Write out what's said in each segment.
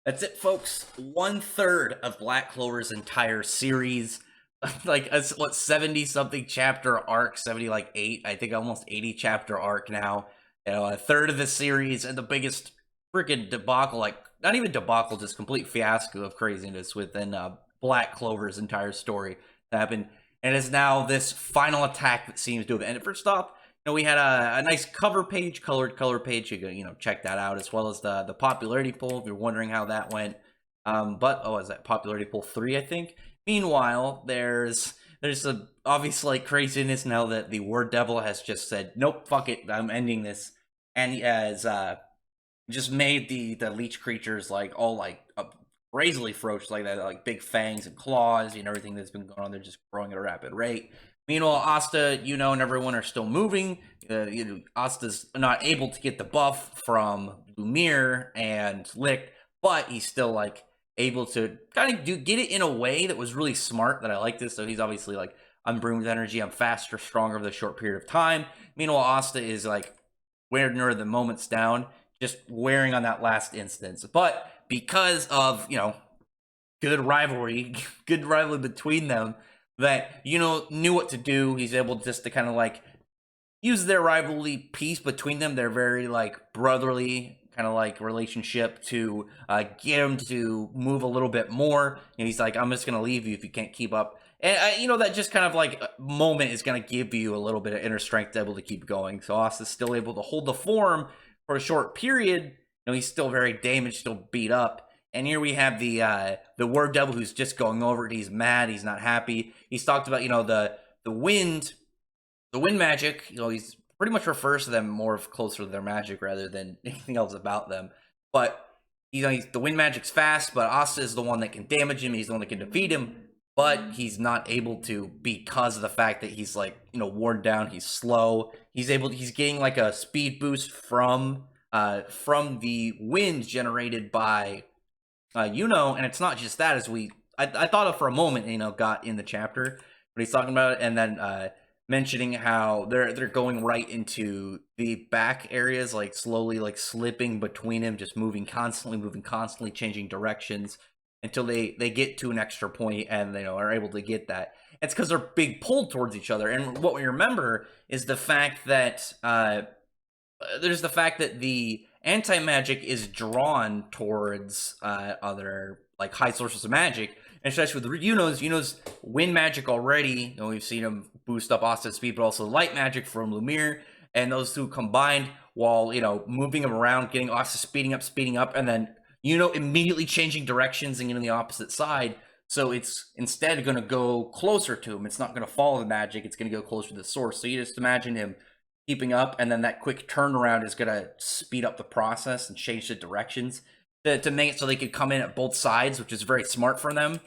That's it, folks. 1/3 of Black Clover's entire series. Like a what 70 something chapter arc, 70 like 8, I think almost 80 chapter arc now. A third of the series and the biggest freaking debacle, like not even debacle, just complete fiasco of craziness within Black Clover's entire story that happened. And it's now this final attack that seems to have ended. First off, we had a nice cover page, colored cover page. You can check that out, as well as the popularity poll if you're wondering how that went. But is that popularity poll 3, I think? Meanwhile, there's a obvious like craziness now that the Word Devil has just said, nope, fuck it, I'm ending this, and he has just made the leech creatures like all like crazily ferocious, like that, like big fangs and claws and everything that's been going on. They're just growing at a rapid rate. Meanwhile, Asta, and everyone are still moving. Asta's not able to get the buff from Lumiere and Licht, but he's still like able to kind of get it in a way that was really smart. That I like this. So he's obviously like, I'm brewing with energy. I'm faster, stronger with a short period of time. Meanwhile, Asta is like wearing the moments down, just wearing on that last instance. But because of good rivalry between them, that knew what to do. He's able just to kind of like use their rivalry piece between them, their very like brotherly kind of like relationship, to get him to move a little bit more. And he's like, I'm just gonna leave you if you can't keep up. And that just kind of like moment is gonna give you a little bit of inner strength to be able to keep going. So Asta's still able to hold the form for a short period. He's still very damaged, still beat up. And here we have the Word Devil, who's just going over it. He's mad. He's not happy. He's talked about the wind magic. He's pretty much refers to them more closer to their magic rather than anything else about them. But the wind magic's fast, but Asta is the one that can damage him. He's the one that can defeat him, but he's not able to because of the fact that he's like worn down. He's slow. He's getting like a speed boost from the wind generated by and it's not just that. I thought of for a moment, got in the chapter, but he's talking about it, and then mentioning how they're going right into the back areas, like slowly like slipping between him, just moving constantly, changing directions until they get to an extra point and they are able to get that. It's because they're big pulled towards each other. And what we remember is the fact that there's the fact that the anti-magic is drawn towards other like high sources of magic, and especially with Yuno's wind magic already. We've seen him boost up Asta's speed, but also light magic from Lumiere, and those two combined, while moving him around, getting Asta speeding up, and then immediately changing directions and getting the opposite side. So it's instead going to go closer to him. It's not going to follow the magic. It's going to go closer to the source. So you just imagine him keeping up, and then that quick turnaround is going to speed up the process and change the directions to make it so they could come in at both sides, which is very smart for them.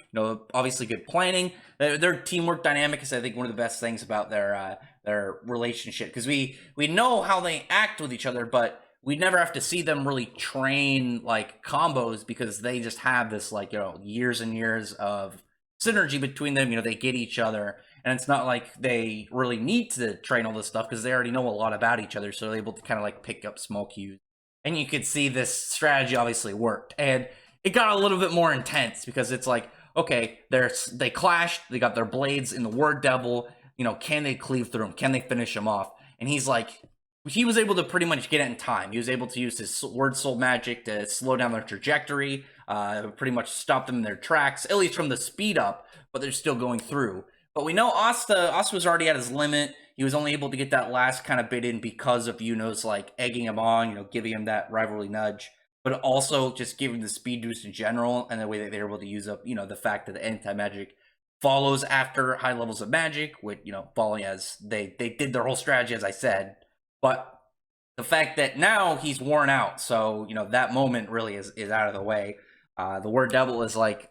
Obviously good planning. Their teamwork dynamic is, I think, one of the best things about their relationship, because we know how they act with each other, but we never have to see them really train like combos, because they just have this like years and years of synergy between them. They get each other, and it's not like they really need to train all this stuff because they already know a lot about each other, so they're able to kind of like pick up small cues. And you could see this strategy obviously worked, and it got a little bit more intense because it's like, okay, they clashed, they got their blades in the Word Devil. Can they cleave through him? Can they finish him off? And he was able to pretty much get it in time. He was able to use his Word Soul magic to slow down their trajectory, pretty much stop them in their tracks, at least from the speed up, but they're still going through. But we know Asta was already at his limit. He was only able to get that last kind of bit in because of Yuno's like egging him on, giving him that rivalry nudge, but also just giving the speed boost in general, and the way that they're able to use up, the fact that the anti-magic follows after high levels of magic, with, following as they did their whole strategy, as I said. But the fact that now he's worn out, so, that moment really is out of the way. The Word Devil is like,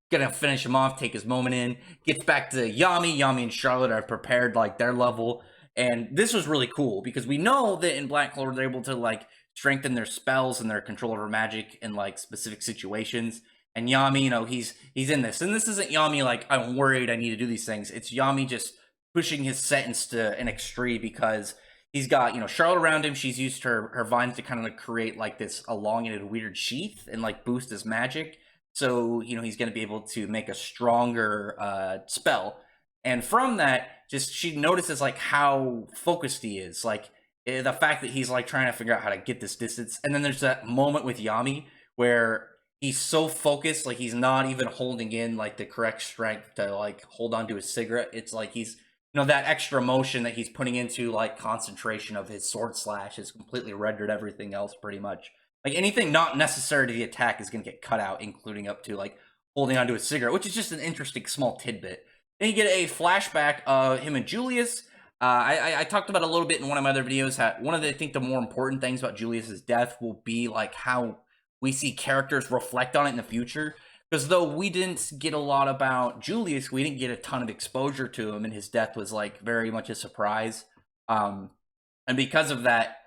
gonna finish him off, take his moment in, gets back to Yami. Yami and Charlotte are prepared like their level, and this was really cool because we know that in Black Clover they're able to like strengthen their spells and their control over magic in like specific situations. And Yami, he's in this, and this isn't Yami like, I'm worried I need to do these things. It's Yami just pushing his sentence to an extreme because he's got, you know, Charlotte around him. She's used her vines to kind of create like this elongated weird sheath and like boost his magic. So, you know, he's going to be able to make a stronger spell. And from that, just she notices like how focused he is, like the fact that he's like trying to figure out how to get this distance. And then there's that moment with Yami where he's so focused, like he's not even holding in like the correct strength to like hold on to his cigarette. It's like he's, you know, that extra motion that he's putting into like concentration of his sword slash has completely rendered everything else pretty much. Like anything not necessary to the attack is going to get cut out, including up to like holding onto a cigarette, which is just an interesting small tidbit. Then you get a flashback of him and Julius. I talked about a little bit in one of my other videos. One of the, I think the more important things about Julius's death will be like how we see characters reflect on it in the future. Because though we didn't get a lot about Julius, we didn't get a ton of exposure to him, and his death was like very much a surprise. And because of that,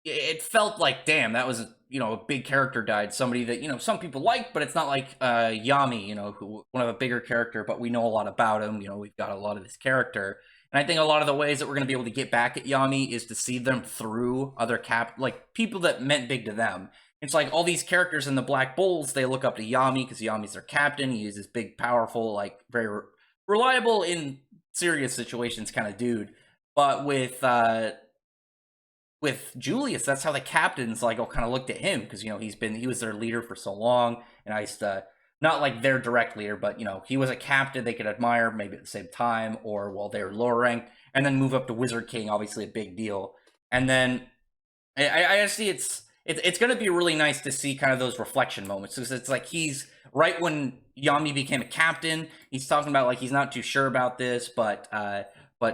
it felt like, damn, that was, you know, a big character died. Somebody that, you know, some people like, but it's not like Yami, you know, one of a bigger character, but we know a lot about him. You know, we've got a lot of this character. And I think a lot of the ways that we're going to be able to get back at Yami is to see them through other like people that meant big to them. It's like all these characters in the Black Bulls, they look up to Yami because Yami's their captain. He's this big, powerful, like very reliable in serious situations kind of dude. But with Julius, that's how the captains like all kind of looked at him, because, you know, he was their leader for so long, and not like their direct leader, but, you know, he was a captain they could admire maybe at the same time, or while they were lower ranked, and then move up to Wizard King, obviously a big deal. And then I see it's going to be really nice to see kind of those reflection moments, because it's like he's right when Yami became a captain, he's talking about like he's not too sure about this, but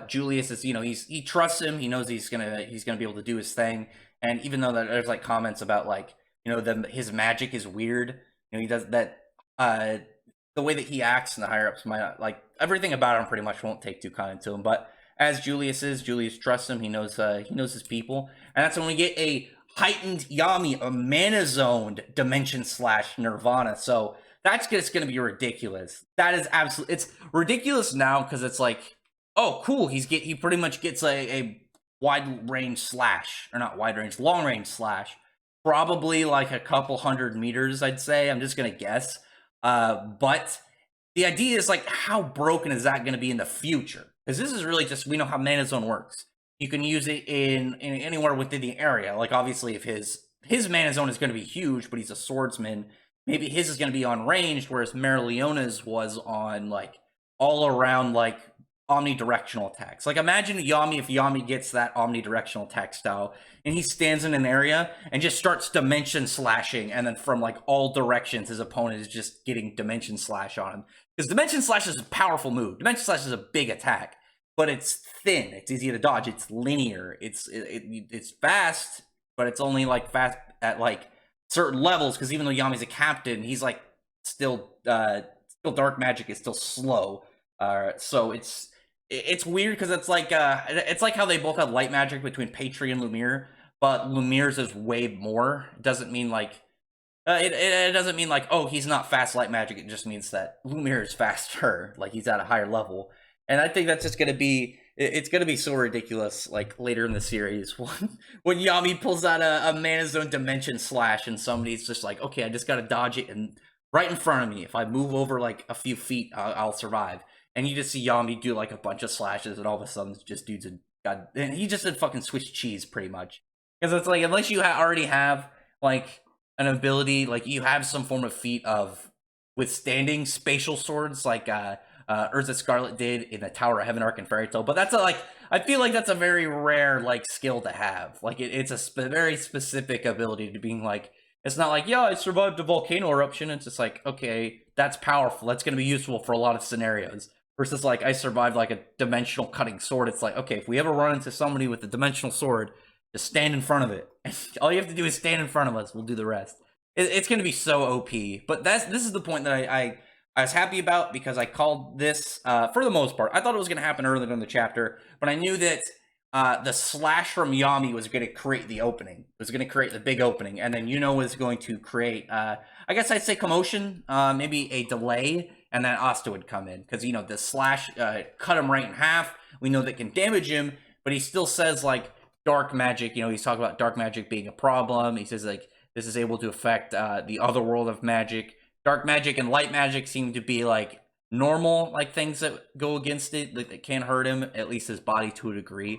Julius is, you know, he trusts him. He knows he's gonna be able to do his thing. And even though there's like comments about like, you know, his magic is weird, you know, he does that. The way that he acts and the higher ups might not, like everything about him pretty much won't take too kind to him. But as Julius trusts him. He knows his people, and that's when we get a heightened Yami, a mana zoned dimension slash Nirvana. So that's just gonna be ridiculous. That is absolutely, it's ridiculous now because it's like, oh, cool. He pretty much gets a wide range slash, or not wide range, long range slash, probably like a couple 100 meters, I'd say. I'm just gonna guess. But the idea is like, how broken is that going to be in the future? Because this is really just, we know how Mana Zone works. You can use it in anywhere within the area. Like obviously, if his Mana Zone is going to be huge, but he's a swordsman, maybe his is going to be on ranged, whereas Merleona's was on like all around like omnidirectional attacks. Like imagine Yami, if Yami gets that omnidirectional attack style and he stands in an area and just starts dimension slashing, and then from like all directions his opponent is just getting dimension slash on him. Because dimension slash is a powerful move. Dimension slash is a big attack, but it's thin, it's easy to dodge, it's linear, it's fast, but it's only like fast at like certain levels, because even though Yami's a captain, he's like still dark magic is still slow. So it's weird because it's like how they both have light magic between Patri and Lumiere, but Lumiere's is way more. It doesn't mean like it doesn't mean like, oh, he's not fast light magic. It just means that Lumiere is faster, like he's at a higher level. And I think that's just gonna be, it's gonna be so ridiculous like later in the series when Yami pulls out a Mana Zone dimension slash and somebody's just like, okay, I just gotta dodge it, and right in front of me, if I move over like a few feet, I'll survive. And you just see Yami do like a bunch of slashes, and all of a sudden it's just dudes, and he just did fucking Swiss cheese pretty much. Because it's like, unless you already have like an ability, like you have some form of feat of withstanding spatial swords, like Urza Scarlet did in the Tower of Heaven arc and Fairy Tail. But that's I feel like that's a very rare like skill to have. Like it's a very specific ability to being like, it's not like, yeah, I survived a volcano eruption. It's just like, okay, that's powerful. That's going to be useful for a lot of scenarios. Versus like, I survived like a dimensional cutting sword. It's like, okay, if we ever run into somebody with a dimensional sword, just stand in front of it. All you have to do is stand in front of us. We'll do the rest. It's going to be so OP. But this is the point that I was happy about, because I called this, for the most part, I thought it was going to happen earlier in the chapter, but I knew that the slash from Yami was going to create the opening. It was going to create the big opening, and then was going to create, I guess I'd say commotion, maybe a delay, and then Asta would come in, because, you know, the slash cut him right in half. We know that can damage him, but he still says like dark magic. You know, he's talking about dark magic being a problem. He says like this is able to affect the other world of magic. Dark magic and light magic seem to be like normal, like things that go against it, that can't hurt him, at least his body to a degree.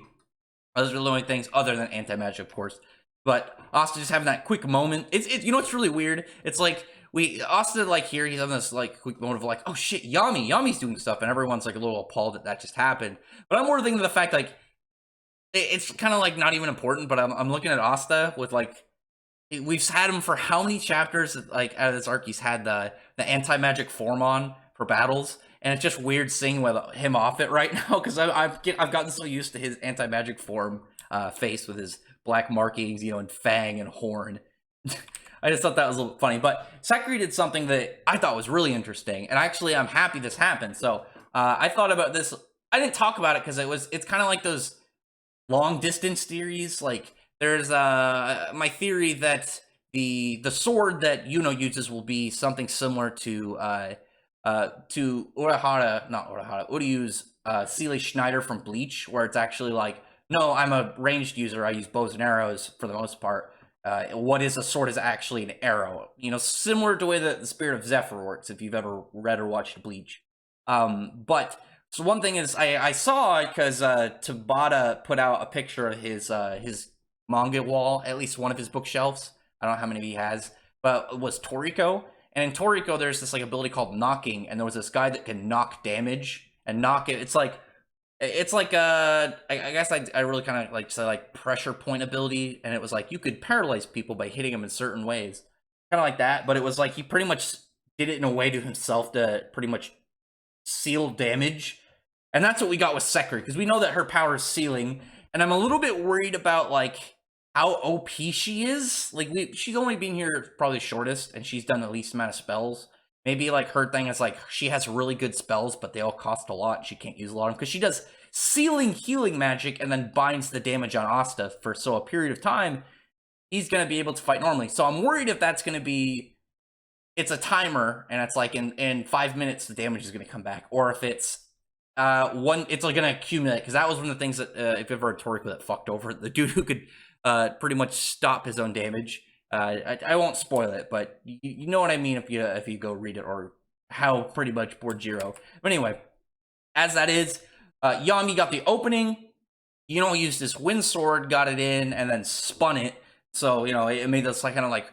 Those are the only things other than anti-magic, of course. But Asta just having that quick moment. You know what's really weird? It's like Asta like here, he's having this like quick moment of like, oh shit, Yami's doing stuff, and everyone's like a little appalled that just happened. But I'm more thinking of the fact like it's kind of like not even important. But I'm looking at Asta with like we've had him for how many chapters? Like out of this arc, he's had the anti-magic form on for battles. And it's just weird seeing with him off it right now because I've gotten so used to his anti-magic form face with his black markings, you know, and fang and horn. I just thought that was a little funny. But Secre did something that I thought was really interesting, and actually I'm happy this happened. So I thought about this. I didn't talk about it because it's kind of like those long distance theories. Like there's my theory that the sword that Yuno uses will be something similar to Uryu's Seele Schneider from Bleach, where it's actually like, no, I'm a ranged user, I use bows and arrows for the most part. What is a sword is actually an arrow. You know, similar to the way that the Spirit of Zephyr works, if you've ever read or watched Bleach. But, so one thing is, I saw, because Tabata put out a picture of his manga wall, at least one of his bookshelves. I don't know how many he has, but it was Toriko. And in Toriko, there's this like ability called knocking, and there was this guy that can knock damage and knock it. It's like I guess I really kind of like say like pressure point ability, and it was like you could paralyze people by hitting them in certain ways, kind of like that. But it was like he pretty much did it in a way to himself to pretty much seal damage, and that's what we got with Secre, because we know that her power is sealing, and I'm a little bit worried about like how OP she is. Like she's only been here probably shortest, and she's done the least amount of spells. Maybe like her thing is like she has really good spells, but they all cost a lot. She can't use a lot of them because she does sealing healing magic and then binds the damage on Asta for a period of time. He's gonna be able to fight normally. So I'm worried if that's gonna be it's a timer and it's like in 5 minutes the damage is gonna come back, or if it's it's like gonna accumulate, because that was one of the things that if you've ever heard Toriko that fucked over the dude who could pretty much stop his own damage. I won't spoil it, but you know what I mean if you go read it, or how pretty much Borjiro. But anyway, as that is, Yami got the opening. You know, used this wind sword, got it in, and then spun it. So you know, it made this like kind of like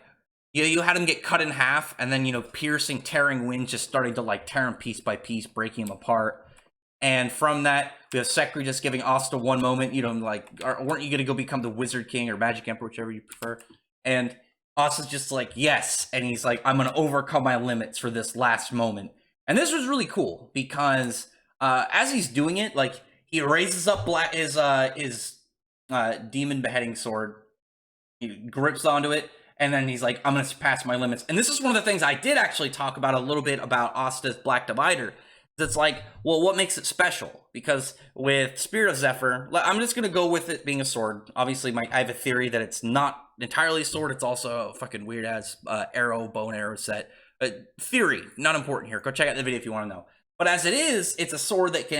you had him get cut in half, and then you know, piercing, tearing wind just starting to like tear him piece by piece, breaking him apart. And from that, we have Secre just giving Asta one moment, you know, like, weren't you going to go become the Wizard King or Magic Emperor, whichever you prefer? And Asta's just like, yes. And he's like, I'm going to overcome my limits for this last moment. And this was really cool because as he's doing it, like, he raises up his demon beheading sword, he grips onto it, and then he's like, I'm going to surpass my limits. And this is one of the things I did actually talk about a little bit about Asta's Black Divider. It's like, well, what makes it special? Because with Spirit of Zephyr, I'm just going to go with it being a sword. Obviously, I have a theory that it's not entirely a sword. It's also a fucking weird-ass bow and arrow set. But theory, not important here. Go check out the video if you want to know. But as it is, it's a sword that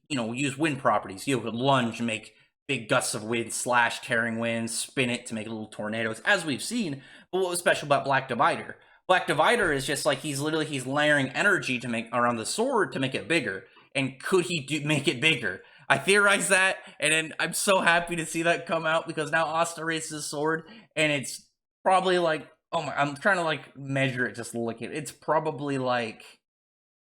use wind properties. You could lunge and make big gusts of wind, slash, tearing winds, spin it to make little tornadoes, as we've seen. But what was special about Black Divider? Black Divider is just like he's layering energy to make around the sword to make it bigger. And could he make it bigger? I theorized that, and then I'm so happy to see that come out, because now Asta raises his sword, and it's probably like, oh my, I'm trying to like measure it, just look at it. It's probably like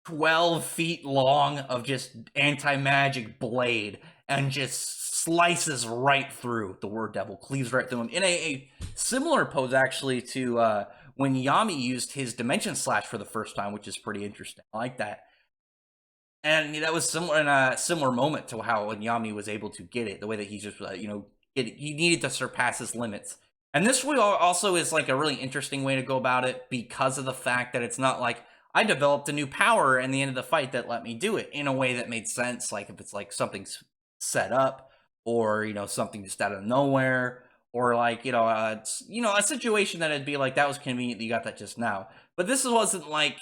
12 feet long of just anti-magic blade, and just slices right through the Word Devil, cleaves right through him in a similar pose actually to when Yami used his Dimension Slash for the first time, which is pretty interesting. I like that. And that was similar in a similar moment to how when Yami was able to get it, the way that he just, he needed to surpass his limits. And this way also is like a really interesting way to go about it, because of the fact that it's not like I developed a new power in the end of the fight that let me do it in a way that made sense. Like if it's like something's set up, or, something just out of nowhere, or like, a situation that it'd be like, that was convenient that you got that just now. But this wasn't like,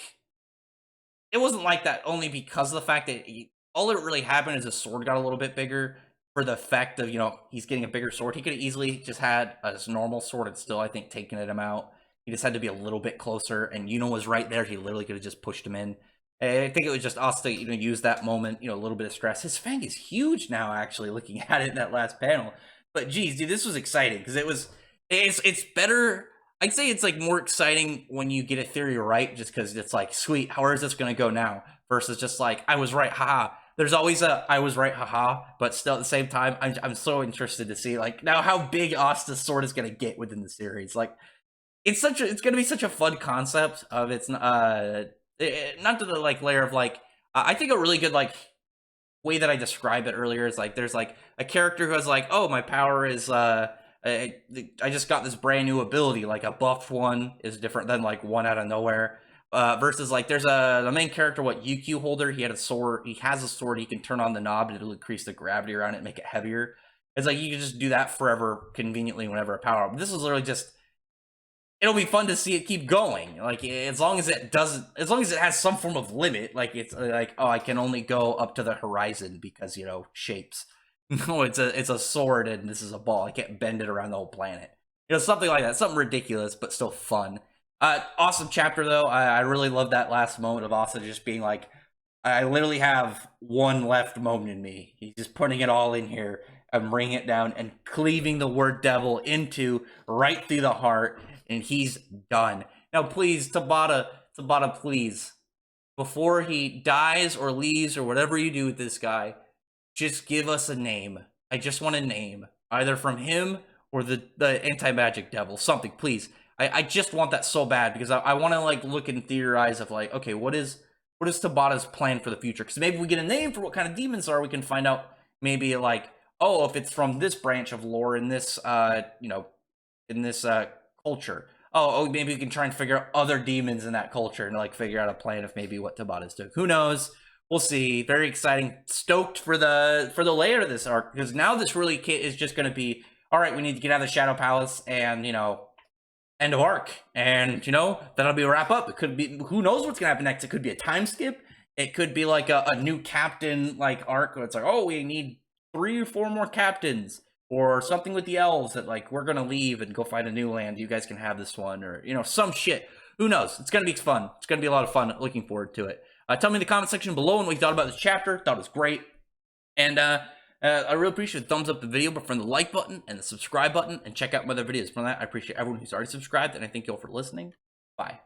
it wasn't like that only because of the fact that all that really happened is the sword got a little bit bigger. for the effect of, you know, he's getting a bigger sword. He could have easily just had a normal sword and still, I think, taken him out. He just had to be a little bit closer, and Yuno was right there. He literally could have just pushed him in. I think it was just Asta, you know, use that moment, you know, a little bit of stress. His fang is huge now, actually, looking at it in that last panel. But geez, dude, this was exciting because it's better. I'd say it's like more exciting when you get a theory right, just because it's like, sweet, how is this going to go now? Versus just like, I was right, haha. There's always a I was right, haha, but still at the same time, I'm so interested to see like now how big Asta's sword is going to get within the series. Like, it's going to be such a fun concept of it's not to the like layer of like I think a really good like way that I describe it earlier is like there's like a character who has like, oh, my power is I just got this brand new ability, like a buffed one is different than like one out of nowhere. Versus like there's the main character, what, UQ holder, he has a sword, he can turn on the knob and it'll increase the gravity around it and make it heavier. It's like you can just do that forever conveniently whenever a power up. This is literally just, it'll be fun to see it keep going. Like, as long as it has some form of limit, like it's like, oh, I can only go up to the horizon because, you know, shapes. No, it's a sword and this is a ball. I can't bend it around the whole planet. You know, something like that. Something ridiculous, but still fun. Awesome chapter, though. I really love that last moment of Asta just being like, I literally have one left moment in me. He's just putting it all in here and bringing it down and cleaving the word devil into right through the heart, and he's done. Now, please, Tabata, please, before he dies or leaves or whatever you do with this guy, just give us a name. I just want a name, either from him or the anti-magic devil, something, please. I just want that so bad because I want to like look and theorize of like, okay, what is Tabata's plan for the future? Because maybe we get a name for what kind of demons are, we can find out maybe like, oh, if it's from this branch of lore in this you know, in this culture. Oh, maybe we can try and figure out other demons in that culture and like figure out a plan of maybe what Tabata's doing. Who knows? We'll see. Very exciting. Stoked for the layout of this arc, because now this really is just going to be, all right, we need to get out of the Shadow Palace and, you know, end of arc. And, you know, that'll be a wrap up. It could be, who knows what's going to happen next. It could be a time skip. It could be like a new captain like arc where it's like, oh, we need 3 or 4 more captains, or something with the elves that like, we're going to leave and go find a new land. You guys can have this one, or, you know, some shit. Who knows? It's going to be fun. It's going to be a lot of fun. Looking forward to it. Tell me in the comment section below what you thought about this chapter. Thought it was great. And I really appreciate the thumbs up the video, but from the like button and the subscribe button, and check out my other videos. From that, I appreciate everyone who's already subscribed, and I thank you all for listening. Bye.